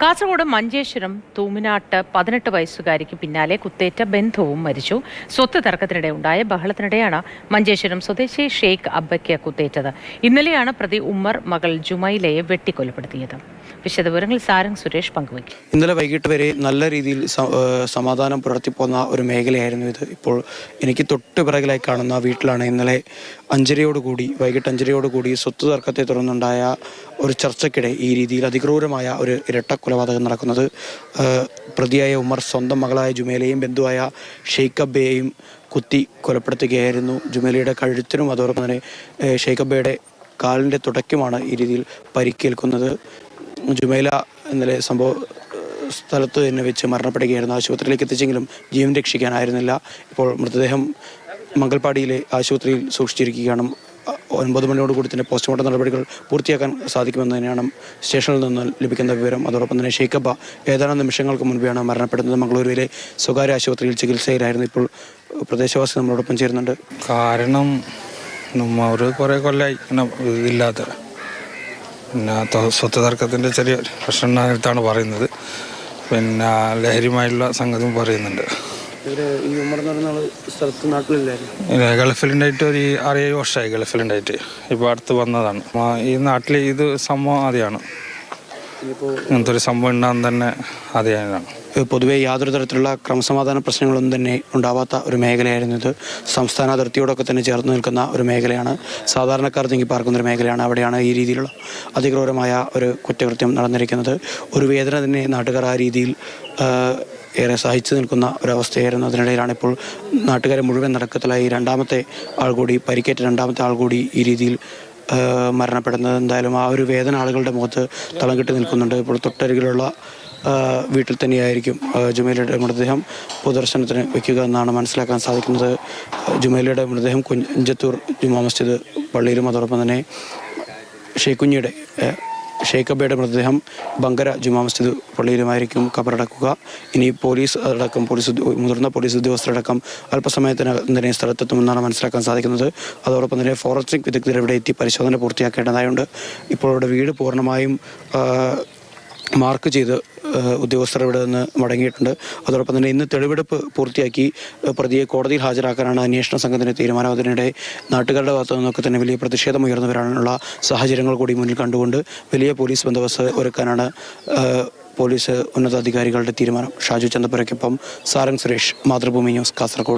കാസർഗോഡ് മഞ്ചേശ്വരം തൂമിനാട്ട് 18 വയസ്സുകാരിക്ക് പിന്നാലെ കുത്തേറ്റ ബന്ധുവും മരിച്ചു. സ്വത്ത് തർക്കത്തിനിടെ ഉണ്ടായ ബഹളത്തിനിടെയാണ് മഞ്ചേശ്വരം സ്വദേശി ഷെയ്ഖ് അബ്ബയ്ക്ക് കുത്തേറ്റത്. ഇന്നലെയാണ് പ്രതി ഉമ്മർ മകൾ ജുമൈലയെ വെട്ടിക്കൊലപ്പെടുത്തിയത്. വിശദവിവരങ്ങൾ സാരംഗ് സുരേഷ് പങ്കുവയ്ക്കും. ഇന്നലെ വൈകിട്ട് വരെ നല്ല രീതിയിൽ സമാധാനം പുലർത്തിപ്പോന്ന ഒരു മേഖലയായിരുന്നു ഇത്. ഇപ്പോൾ എനിക്ക് തൊട്ട് പിറകിലായി കാണുന്ന വീട്ടിലാണ് ഇന്നലെ വൈകിട്ട് 5:30 സ്വത്ത് തർക്കത്തെ തുടർന്നുണ്ടായ ഒരു ചർച്ചയ്ക്കിടെ ഈ രീതിയിൽ അതിക്രൂരമായ ഒരു ഇരട്ട കൊലപാതകം നടക്കുന്നത്. പ്രതിയായ ഉമ്മർ സ്വന്തം മകളായ ജുമേലയും ബന്ധുവായ ഷെയ്ഖ് അബ്ബയെയും കുത്തി കൊലപ്പെടുത്തുകയായിരുന്നു. ജുമേലയുടെ കഴുത്തിനും അതോടൊപ്പം തന്നെ ഷെയ്ഖ് അബ്ബയുടെ കാലിൻ്റെ തുടയ്ക്കുമാണ് ഈ രീതിയിൽ പരിക്കേൽക്കുന്നത്. ജുമൈല ഇന്നലെ സംഭവ സ്ഥലത്ത് തന്നെ വെച്ച് മരണപ്പെടുകയായിരുന്നു. ആശുപത്രിയിലേക്ക് എത്തിച്ചെങ്കിലും ജീവൻ രക്ഷിക്കാനായിരുന്നില്ല. ഇപ്പോൾ മൃതദേഹം മംഗൽപാടിയിലെ ആശുപത്രിയിൽ സൂക്ഷിച്ചിരിക്കുകയാണ്. 9 മണിയോടുകൂടി തന്നെ പോസ്റ്റ്മോർട്ടം നടപടികൾ പൂർത്തിയാക്കാൻ സാധിക്കുമെന്ന് തന്നെയാണ് സ്റ്റേഷനിൽ നിന്ന് ലഭിക്കുന്ന വിവരം. അതോടൊപ്പം തന്നെ ഷെയ്ഖ് അബ്ബ ഏതാനും നിമിഷങ്ങൾക്ക് മുൻപെയാണ് മരണപ്പെടുന്നത്. മംഗളൂരുവിലെ സ്വകാര്യ ആശുപത്രിയിൽ ചികിത്സയിലായിരുന്നു. ഇപ്പോൾ പ്രദേശവാസി നമ്മളോടൊപ്പം ചേരുന്നുണ്ട്. കാരണം ഒരു കുറേ കൊല്ലമായി ഇതില്ലാത്ത പിന്നെ സ്വത്ത് തർക്കത്തിൻ്റെ ചെറിയ പ്രശ്നത്താണ് പറയുന്നത്. പിന്നെ ലഹരിയുമായുള്ള സംഗതിയും പറയുന്നുണ്ട്. ഗൾഫിലുണ്ടായിട്ട് ഒരു 6-7 വർഷമായി ഗൾഫിലുണ്ടായിട്ട്. ഇപ്പോൾ അടുത്ത് വന്നതാണ്. ഈ നാട്ടിൽ ഇത് സംഭവം ആദ്യമാണ്. ഇങ്ങനത്തെ ഒരു സംഭവം ഉണ്ടാകുന്ന തന്നെ ആദ്യമാണ്. പൊതുവെ യാതൊരു തരത്തിലുള്ള ക്രമസമാധാന പ്രശ്നങ്ങളൊന്നും തന്നെ ഉണ്ടാവാത്ത ഒരു മേഖലയായിരുന്നു ഇത്. സംസ്ഥാന അതിർത്തിയോടൊക്കെ തന്നെ ചേർന്ന് നിൽക്കുന്ന ഒരു മേഖലയാണ്. സാധാരണക്കാർ തിങ്ങിപ്പാർക്കുന്ന ഒരു മേഖലയാണ്. അവിടെയാണ് ഈ രീതിയിലുള്ള അതിക്രൂരമായ ഒരു കുറ്റകൃത്യം നടന്നിരിക്കുന്നത്. ഒരു വേദന തന്നെ നാട്ടുകാർ ആ രീതിയിൽ ഏറെ സഹിച്ചു നിൽക്കുന്ന ഒരവസ്ഥയായിരുന്നു. അതിനിടയിലാണ് ഇപ്പോൾ നാട്ടുകാരെ മുഴുവൻ നടക്കത്തിലായി പരിക്കേറ്റ രണ്ടാമത്തെ ആൾ കൂടി ഈ രീതിയിൽ മരണപ്പെടുന്നത്. എന്തായാലും ആ ഒരു വേദന ആളുകളുടെ മുഖത്ത് തളം കെട്ടി നിൽക്കുന്നുണ്ട്. ഇപ്പോൾ തൊട്ടരികിലുള്ള വീട്ടിൽ തന്നെയായിരിക്കും ജുമൈലയുടെ മൃതദേഹം പൊതുദർശനത്തിന് വയ്ക്കുക എന്നാണ് മനസ്സിലാക്കാൻ സാധിക്കുന്നത്. ജുമൈലയുടെ മൃതദേഹം കുഞ്ചത്തൂർ ജുമാ മസ്ജിദ് പള്ളിയിലും അതോടൊപ്പം തന്നെ ഷെയ്ഖ് അബ്ബയുടെ മൃതദേഹം ബങ്കര ജുമാ മസ്ജിദ് പള്ളിയിലുമായിരിക്കും ഖബറടക്കുക. ഇനി മുതിർന്ന പോലീസ് ഉദ്യോഗസ്ഥരടക്കം അല്പസമയത്തിനകം തന്നെ സ്ഥലത്തെത്തുമെന്നാണ് മനസ്സിലാക്കാൻ സാധിക്കുന്നത്. അതോടൊപ്പം തന്നെ ഫോറൻസിക് വിദഗ്ധർ ഇവിടെ എത്തി പരിശോധന പൂർത്തിയാക്കേണ്ടതായുണ്ട്. ഇപ്പോൾ ഇവിടെ വീട് പൂർണ്ണമായും മാർക്ക് ചെയ്ത് ഉദ്യോഗസ്ഥർ ഇവിടെ നിന്ന് മടങ്ങിയിട്ടുണ്ട്. അതോടൊപ്പം തന്നെ ഇന്ന് തെളിവെടുപ്പ് പൂർത്തിയാക്കി പ്രതിയെ കോടതിയിൽ ഹാജരാക്കാനാണ് അന്വേഷണ സംഘത്തിൻ്റെ തീരുമാനം. അതിനിടെ നാട്ടുകാരുടെ ഭാഗത്തു നിന്നൊക്കെ തന്നെ വലിയ പ്രതിഷേധം ഉയർന്നു വരാനുള്ള സാഹചര്യങ്ങൾ കൂടി മുന്നിൽ കണ്ടുകൊണ്ട് വലിയ പോലീസ് ബന്ദോബസ്ത് ഒരുക്കാനാണ് പോലീസ് ഉന്നതാധികാരികളുടെ തീരുമാനം. ഷാജു ചന്തപുരയ്ക്കൊപ്പം സാരംഗ് സുരേഷ്, മാതൃഭൂമി ന്യൂസ്, കാസർഗോഡ്.